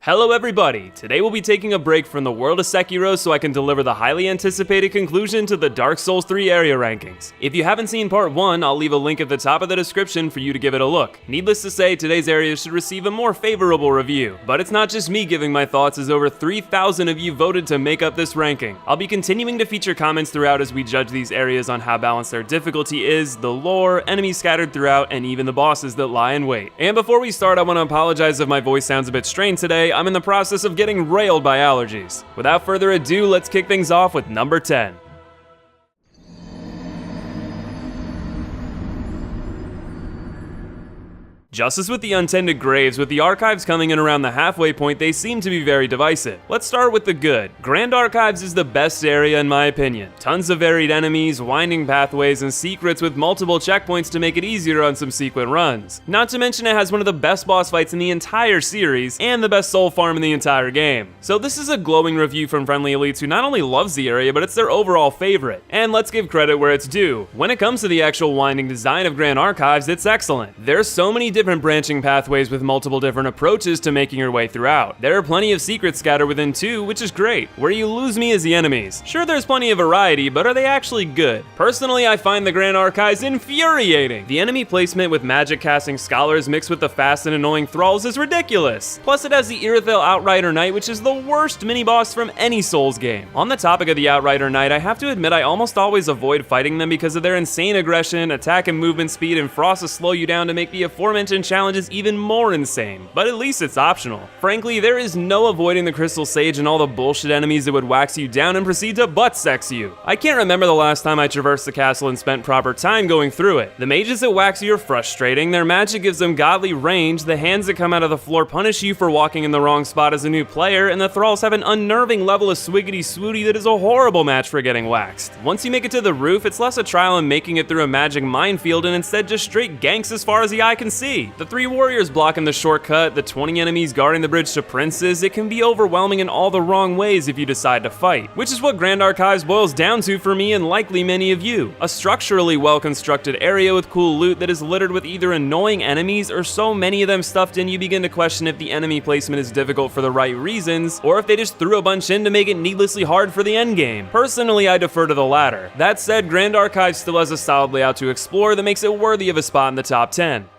Hello everybody! Today we'll be taking a break from the world of Sekiro so I can deliver the highly anticipated conclusion to the Dark Souls 3 area rankings. If you haven't seen part 1, I'll leave a link at the top of the description for you to give it a look. Needless to say, today's area should receive a more favorable review. But it's not just me giving my thoughts, as over 3,000 of you voted to make up this ranking. I'll be continuing to feature comments throughout as we judge these areas on how balanced their difficulty is, the lore, enemies scattered throughout, and even the bosses that lie in wait. And before we start, I want to apologize if my voice sounds a bit strained today. I'm in the process of getting railed by allergies. Without further ado, let's kick things off with number 10. Just as with the untended graves, with the archives coming in around the halfway point, they seem to be very divisive. Let's start with the good. Grand Archives is the best area in my opinion. Tons of varied enemies, winding pathways, and secrets with multiple checkpoints to make it easier on some sequent runs. Not to mention it has one of the best boss fights in the entire series, and the best soul farm in the entire game. So this is a glowing review from friendly elites who not only loves the area, but it's their overall favorite. And let's give credit where it's due. When it comes to the actual winding design of Grand Archives, it's excellent. There's so many different branching pathways with multiple different approaches to making your way throughout. There are plenty of secrets scattered within too, which is great. Where you lose me is the enemies. Sure, there's plenty of variety, but are they actually good? Personally, I find the Grand Archives infuriating. The enemy placement with magic casting scholars mixed with the fast and annoying thralls is ridiculous. Plus it has the IRITHYLL Outrider Knight, which is the worst mini-boss from any Souls game. On the topic of the Outrider Knight, I have to admit I almost always avoid fighting them because of their insane aggression, attack and movement speed, and frost to slow you down to make the aforementioned challenges even more insane, but at least it's optional. Frankly, there is no avoiding the Crystal Sage and all the bullshit enemies that would wax you down and proceed to butt sex you. I can't remember the last time I traversed the castle and spent proper time going through it. The mages that wax you are frustrating, their magic gives them godly range, the hands that come out of the floor punish you for walking in the wrong spot as a new player, and the thralls have an unnerving level of swiggity swooty that is a horrible match for getting waxed. Once you make it to the roof, it's less a trial in making it through a magic minefield and instead just straight ganks as far as the eye can see. The 3 warriors blocking the shortcut, the 20 enemies guarding the bridge to princes, it can be overwhelming in all the wrong ways if you decide to fight. Which is what Grand Archives boils down to for me and likely many of you. A structurally well-constructed area with cool loot that is littered with either annoying enemies or so many of them stuffed in you begin to question if the enemy placement is difficult for the right reasons, or if they just threw a bunch in to make it needlessly hard for the endgame. Personally, I defer to the latter. That said, Grand Archives still has a solid layout to explore that makes it worthy of a spot in the top 10.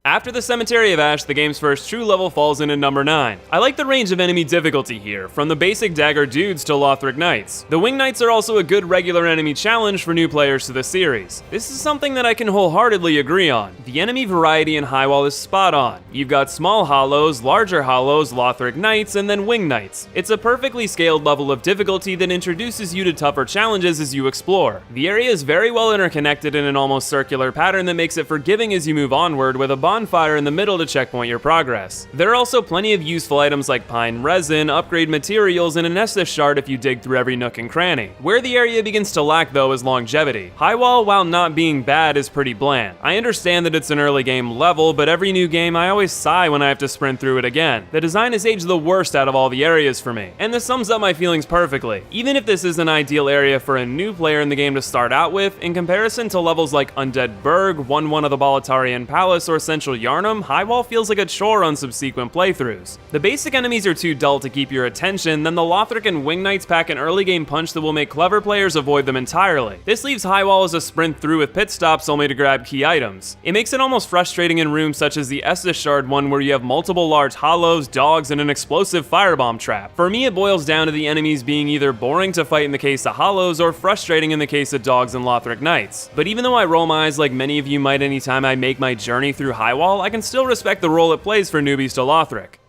After the Cemetery of Ash, the game's first true level falls in at number 9. I like the range of enemy difficulty here, from the basic dagger dudes to LOTHRIC knights. The wing knights are also a good regular enemy challenge for new players to the series. This is something that I can wholeheartedly agree on. The enemy variety in Highwall is spot on. You've got small hollows, larger hollows, LOTHRIC knights, and then wing knights. It's a perfectly scaled level of difficulty that introduces you to tougher challenges as you explore. The area is very well interconnected in an almost circular pattern that makes it forgiving as you move onward, with a bonfire in the middle to checkpoint your progress. There are also plenty of useful items like pine resin, upgrade materials, and an Estus shard if you dig through every nook and cranny. Where the area begins to lack though is longevity. Highwall, while not being bad, is pretty bland. I understand that it's an early game level, but every new game I always sigh when I have to sprint through it again. The design has aged the worst out of all the areas for me, and this sums up my feelings perfectly. Even if this is an ideal area for a new player in the game to start out with, in comparison to levels like Undead Burg, 1-1 of the Boletarian Palace, or Central Yarnum, Highwall feels like a chore on subsequent playthroughs. The basic enemies are too dull to keep your attention, then the LOTHRIC and wing knights pack an early game punch that will make clever players avoid them entirely. This leaves Highwall as a sprint through with pit stops only to grab key items. It makes it almost frustrating in rooms such as the Estus shard one where you have multiple large hollows, dogs, and an explosive firebomb trap. For me, it boils down to the enemies being either boring to fight in the case of hollows or frustrating in the case of dogs and LOTHRIC knights. But even though I roll my eyes like many of you might anytime I make my journey through Highwall, I can still respect the role it plays for newbies to LOTHRIC.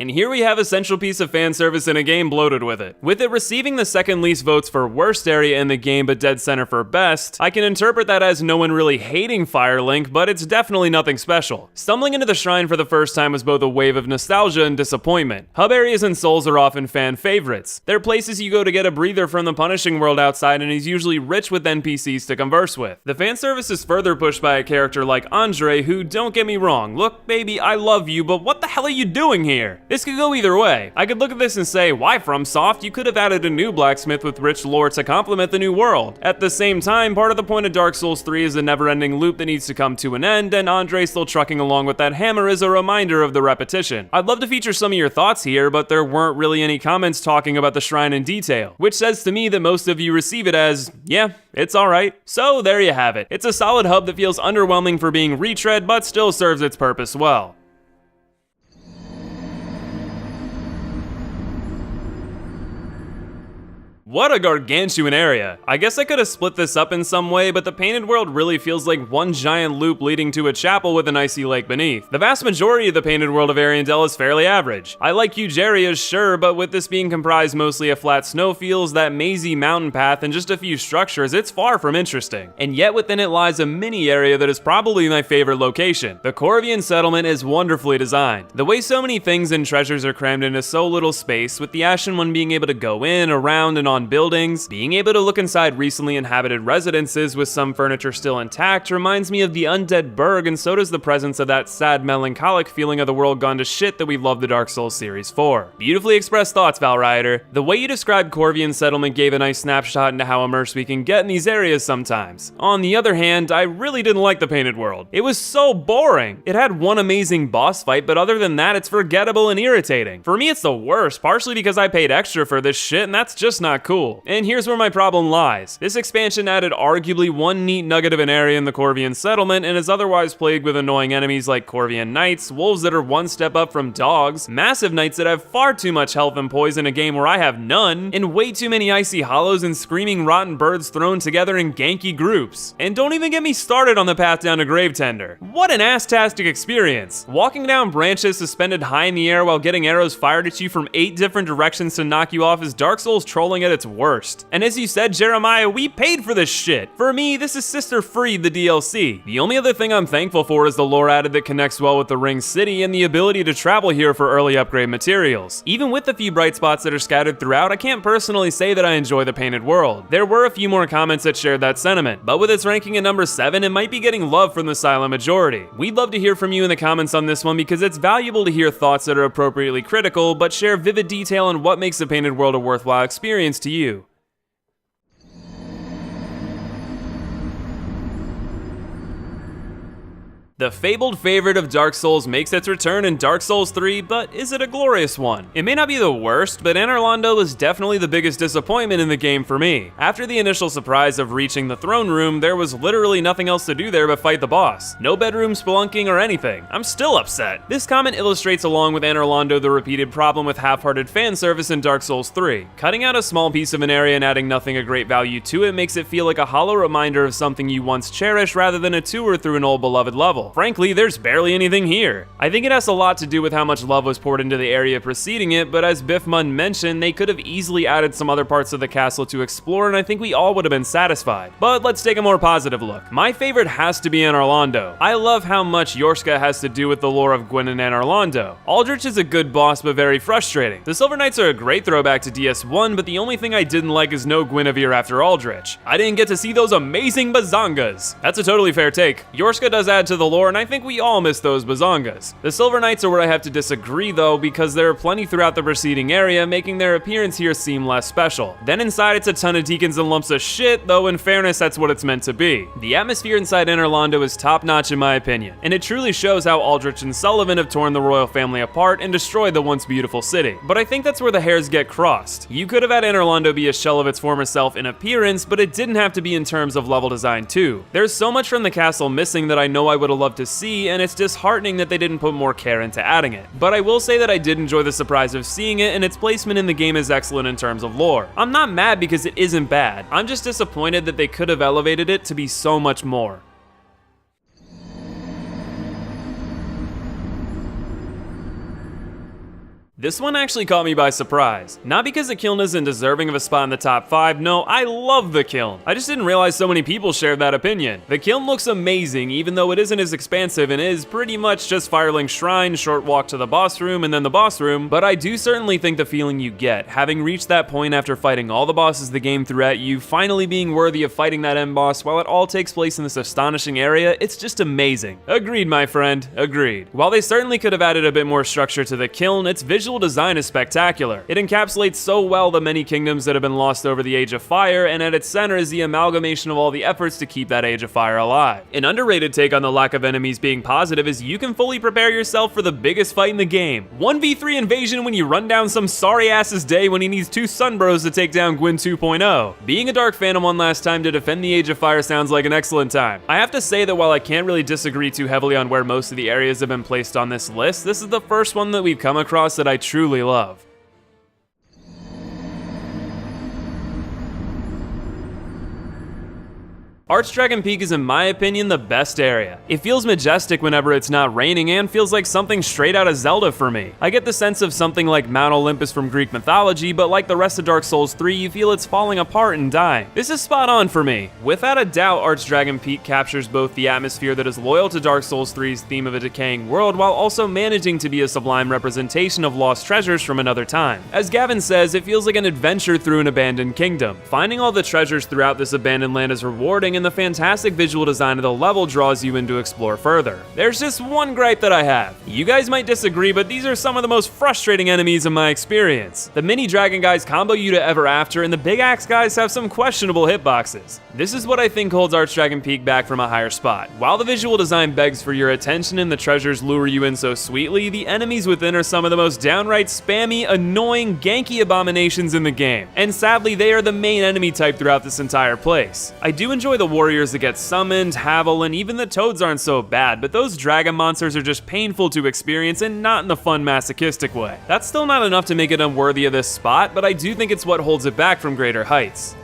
And here we have a central piece of fan service in a game bloated with it. With it receiving the second least votes for worst area in the game but dead center for best, I can interpret that as no one really hating Firelink, but it's definitely nothing special. Stumbling into the shrine for the first time was both a wave of nostalgia and disappointment. Hub areas in Souls are often fan favorites. They're places you go to get a breather from the punishing world outside and is usually rich with NPCs to converse with. The fan service is further pushed by a character like Andre who, don't get me wrong, look baby, I love you, but what the hell are you doing here? This could go either way. I could look at this and say, why FromSoft? You could have added a new blacksmith with rich lore to complement the new world. At the same time, part of the point of Dark Souls 3 is a never-ending loop that needs to come to an end, and Andre still trucking along with that hammer is a reminder of the repetition. I'd love to feature some of your thoughts here, but there weren't really any comments talking about the shrine in detail, which says to me that most of you receive it as, yeah, it's alright. So there you have it. It's a solid hub that feels underwhelming for being retread, but still serves its purpose well. What a gargantuan area. I guess I could have split this up in some way, but the Painted World really feels like one giant loop leading to a chapel with an icy lake beneath. The vast majority of the Painted World of Ariandel is fairly average. I like huge areas, sure, but with this being comprised mostly of flat snowfields, that mazy mountain path, and just a few structures, it's far from interesting. And yet within it lies a mini area that is probably my favorite location. The Corvian settlement is wonderfully designed. The way so many things and treasures are crammed into so little space, with the Ashen One being able to go in, around, and on buildings, being able to look inside recently inhabited residences with some furniture still intact reminds me of the Undead Burg, and so does the presence of that sad melancholic feeling of the world gone to shit that we love the Dark Souls series for. Beautifully expressed thoughts, Valrider. The way you described Corvian settlement gave a nice snapshot into how immersed we can get in these areas sometimes. On the other hand, I really didn't like the Painted World. It was so boring. It had one amazing boss fight, but other than that, it's forgettable and irritating. For me, it's the worst, partially because I paid extra for this shit, and that's just not cool. And here's where my problem lies. This expansion added arguably one neat nugget of an area in the Corvian settlement and is otherwise plagued with annoying enemies like Corvian knights, wolves that are one step up from dogs, massive knights that have far too much health and poise in a game where I have none, and way too many icy hollows and screaming rotten birds thrown together in ganky groups. And don't even get me started on the path down to Gravetender. What an ass-tastic experience. Walking down branches suspended high in the air while getting arrows fired at you from 8 different directions to knock you off is Dark Souls trolling at its worst. And as you said, Jeremiah, we paid for this shit. For me, this is Sister Freed, the DLC. The only other thing I'm thankful for is the lore added that connects well with the Ring City and the ability to travel here for early upgrade materials. Even with the few bright spots that are scattered throughout, I can't personally say that I enjoy the Painted World. There were a few more comments that shared that sentiment, but with its ranking at number 7, it might be getting love from the silent majority. We'd love to hear from you in the comments on this one because it's valuable to hear thoughts that are appropriately critical, but share vivid detail on what makes the Painted World a worthwhile experience to you. The fabled favorite of Dark Souls makes its return in Dark Souls 3, but is it a glorious one? It may not be the worst, but ANOR LONDO was definitely the biggest disappointment in the game for me. After the initial surprise of reaching the throne room, there was literally nothing else to do there but fight the boss. No bedroom spelunking or anything. I'm still upset. This comment illustrates along with ANOR LONDO the repeated problem with half-hearted fan service in Dark Souls 3. Cutting out a small piece of an area and adding nothing of great value to it makes it feel like a hollow reminder of something you once cherished rather than a tour through an old beloved level. Frankly, there's barely anything here. I think it has a lot to do with how much love was poured into the area preceding it, but as Biffmun mentioned, they could have easily added some other parts of the castle to explore, and I think we all would have been satisfied. But let's take a more positive look. My favorite has to be ANOR LONDO. I love how much Yorska has to do with the lore of Gwyn and ANOR LONDO. Aldrich is a good boss, but very frustrating. The Silver Knights are a great throwback to DS1, but the only thing I didn't like is no Guinevere after Aldrich. I didn't get to see those amazing bazongas. That's a totally fair take. Yorska does add to the lore, and I think we all miss those bazongas. The Silver Knights are where I have to disagree though, because there are plenty throughout the preceding area, making their appearance here seem less special. Then inside it's a ton of deacons and lumps of shit, though in fairness that's what it's meant to be. The atmosphere inside ANOR LONDO is top notch in my opinion, and it truly shows how Aldrich and Sullivan have torn the royal family apart and destroyed the once beautiful city. But I think that's where the hairs get crossed. You could have had ANOR LONDO be a shell of its former self in appearance, but it didn't have to be in terms of level design too. There's so much from the castle missing that I know I would have loved to see, and it's disheartening that they didn't put more care into adding it. But I will say that I did enjoy the surprise of seeing it, and its placement in the game is excellent in terms of lore. I'm not mad because it isn't bad. I'm just disappointed that they could have elevated it to be so much more. This one actually caught me by surprise. Not because the KILN isn't deserving of a spot in the top 5, no, I love the KILN. I just didn't realize so many people shared that opinion. The KILN looks amazing, even though it isn't as expansive and is pretty much just Firelink Shrine, short walk to the boss room, and then the boss room, but I do certainly think the feeling you get, having reached that point after fighting all the bosses the game threw at you, finally being worthy of fighting that end boss while it all takes place in this astonishing area, it's just amazing. Agreed, my friend, agreed. While they certainly could have added a bit more structure to the KILN, its visual design is spectacular. It encapsulates so well the many kingdoms that have been lost over the Age of Fire, and at its center is the amalgamation of all the efforts to keep that Age of Fire alive. An underrated take on the lack of enemies being positive is you can fully prepare yourself for the biggest fight in the game. 1v3 invasion when you run down some sorry ass's day when he needs 2 Sunbros to take down Gwyn 2.0. Being a Dark Phantom one last time to defend the Age of Fire sounds like an excellent time. I have to say that while I can't really disagree too heavily on where most of the areas have been placed on this list, this is the first one that we've come across that I truly love. Archdragon Peak is in my opinion the best area. It feels majestic whenever it's not raining and feels like something straight out of Zelda for me. I get the sense of something like Mount Olympus from Greek mythology, but like the rest of Dark Souls 3, you feel it's falling apart and dying. This is spot on for me. Without a doubt, Archdragon Peak captures both the atmosphere that is loyal to Dark Souls 3's theme of a decaying world while also managing to be a sublime representation of lost treasures from another time. As Gavin says, it feels like an adventure through an abandoned kingdom. Finding all the treasures throughout this abandoned land is rewarding, and the fantastic visual design of the level draws you in to explore further. There's just one gripe that I have. You guys might disagree, but these are some of the most frustrating enemies in my experience. The mini dragon guys combo you to ever after, and the big axe guys have some questionable hitboxes. This is what I think holds Archdragon Peak back from a higher spot. While the visual design begs for your attention and the treasures lure you in so sweetly, the enemies within are some of the most downright spammy, annoying, ganky abominations in the game. And sadly, they are the main enemy type throughout this entire place. I do enjoy the warriors that get summoned, Havel, and even the toads aren't so bad, but those dragon monsters are just painful to experience and not in the fun masochistic way. That's still not enough to make it unworthy of this spot, but I do think it's what holds it back from greater heights.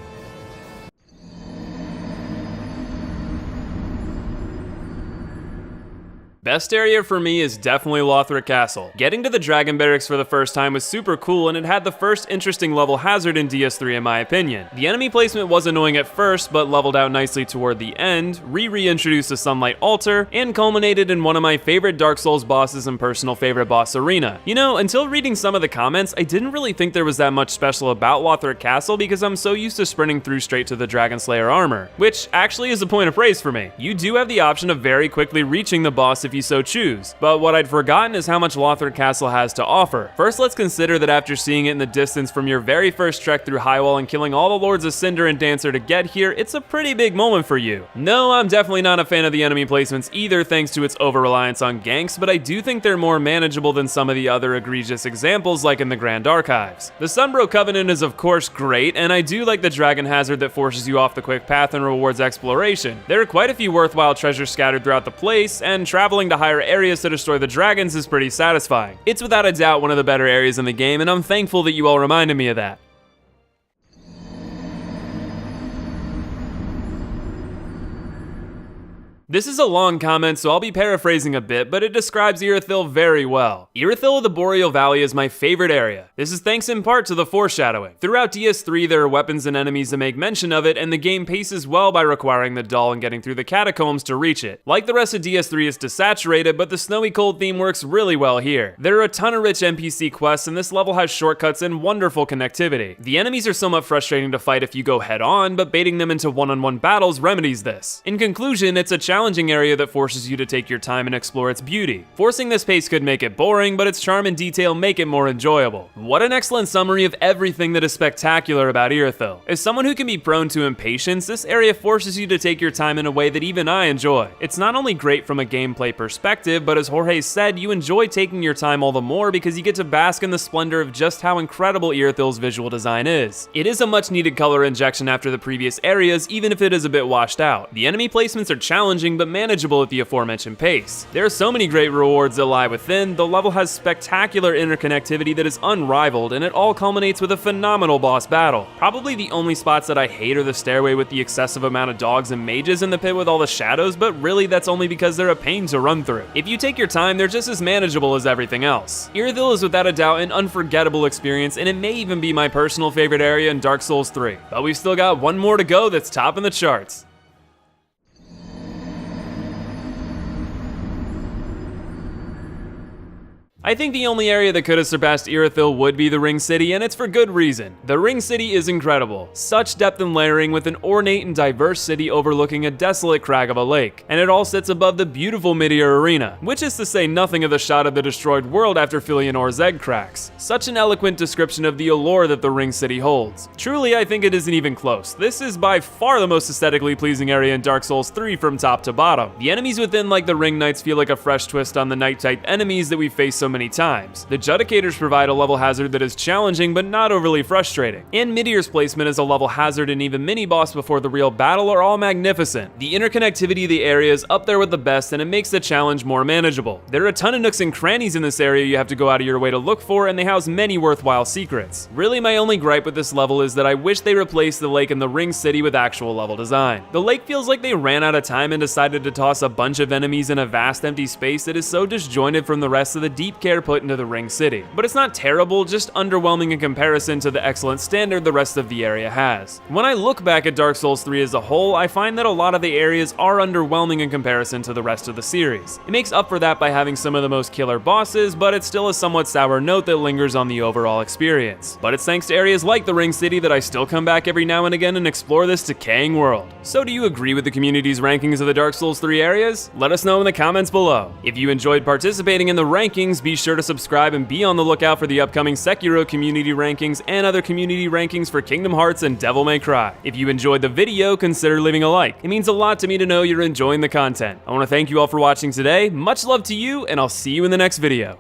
Best area for me is definitely LOTHRIC Castle. Getting to the Dragon Barracks for the first time was super cool, and it had the first interesting level hazard in DS3 in my opinion. The enemy placement was annoying at first, but leveled out nicely toward the end, reintroduced the Sunlight Altar, and culminated in one of my favorite Dark Souls bosses and personal favorite boss arena. You know, until reading some of the comments, I didn't really think there was that much special about LOTHRIC Castle because I'm so used to sprinting through straight to the Dragon Slayer armor, which actually is a point of praise for me. You do have the option of very quickly reaching the boss if you so choose, but what I'd forgotten is how much LOTHRIC Castle has to offer. First, let's consider that after seeing it in the distance from your very first trek through Highwall and killing all the Lords of Cinder and Dancer to get here, it's a pretty big moment for you. No, I'm definitely not a fan of the enemy placements either thanks to its over-reliance on ganks, but I do think they're more manageable than some of the other egregious examples like in the Grand Archives. The Sunbro Covenant is of course great, and I do like the Dragon Hazard that forces you off the quick path and rewards exploration. There are quite a few worthwhile treasures scattered throughout the place, and traveling to higher areas to destroy the dragons is pretty satisfying. It's without a doubt one of the better areas in the game, and I'm thankful that you all reminded me of that. This is a long comment, so I'll be paraphrasing a bit, but it describes IRITHYLL very well. IRITHYLL of the Boreal Valley is my favorite area. This is thanks in part to the foreshadowing. Throughout DS3, there are weapons and enemies that make mention of it, and the game paces well by requiring the doll and getting through the catacombs to reach it. Like the rest of DS3, it's desaturated, but the snowy cold theme works really well here. There are a ton of rich NPC quests, and this level has shortcuts and wonderful connectivity. The enemies are somewhat frustrating to fight if you go head on, but baiting them into one-on-one battles remedies this. In conclusion, it's a challenging area that forces you to take your time and explore its beauty. Forcing this pace could make it boring, but its charm and detail make it more enjoyable. What an excellent summary of everything that is spectacular about IRITHYLL. As someone who can be prone to impatience, this area forces you to take your time in a way that even I enjoy. It's not only great from a gameplay perspective, but as Jorge said, you enjoy taking your time all the more because you get to bask in the splendor of just how incredible IRITHYLL's visual design is. It is a much needed color injection after the previous areas, even if it is a bit washed out. The enemy placements are challenging challenging but manageable at the aforementioned pace. There are so many great rewards that lie within, the level has spectacular interconnectivity that is unrivaled, and it all culminates with a phenomenal boss battle. Probably the only spots that I hate are the stairway with the excessive amount of dogs and mages in the pit with all the shadows, but really that's only because they're a pain to run through. If you take your time, they're just as manageable as everything else. IRITHYLL is without a doubt an unforgettable experience, and it may even be my personal favorite area in Dark Souls 3. But we've still got one more to go that's topping the charts. I think the only area that could have surpassed IRITHYLL would be the Ring City, and it's for good reason. The Ring City is incredible. Such depth and layering with an ornate and diverse city overlooking a desolate crag of a lake. And it all sits above the beautiful mid-tier arena, which is to say nothing of the shot of the destroyed world after Filianor's egg cracks. Such an eloquent description of the allure that the Ring City holds. Truly, I think it isn't even close. This is by far the most aesthetically pleasing area in Dark Souls 3 from top to bottom. The enemies within, like the Ring Knights, feel like a fresh twist on the Knight-type enemies that we face so many times. The Judicators provide a level hazard that is challenging but not overly frustrating. And Midier's placement as a level hazard and even mini-boss before the real battle are all magnificent. The interconnectivity of the area is up there with the best, and it makes the challenge more manageable. There are a ton of nooks and crannies in this area you have to go out of your way to look for, and they house many worthwhile secrets. Really, my only gripe with this level is that I wish they replaced the lake in the Ring City with actual level design. The lake feels like they ran out of time and decided to toss a bunch of enemies in a vast empty space that is so disjointed from the rest of the deep care put into the Ring City. But it's not terrible, just underwhelming in comparison to the excellent standard the rest of the area has. When I look back at Dark Souls 3 as a whole, I find that a lot of the areas are underwhelming in comparison to the rest of the series. It makes up for that by having some of the most killer bosses, but it's still a somewhat sour note that lingers on the overall experience. But it's thanks to areas like the Ring City that I still come back every now and again and explore this decaying world. So do you agree with the community's rankings of the Dark Souls 3 areas? Let us know in the comments below. If you enjoyed participating in the rankings, be sure to subscribe and be on the lookout for the upcoming Sekiro community rankings and other community rankings for Kingdom Hearts and Devil May Cry. If you enjoyed the video, consider leaving a like. It means a lot to me to know you're enjoying the content. I want to thank you all for watching today, much love to you, and I'll see you in the next video.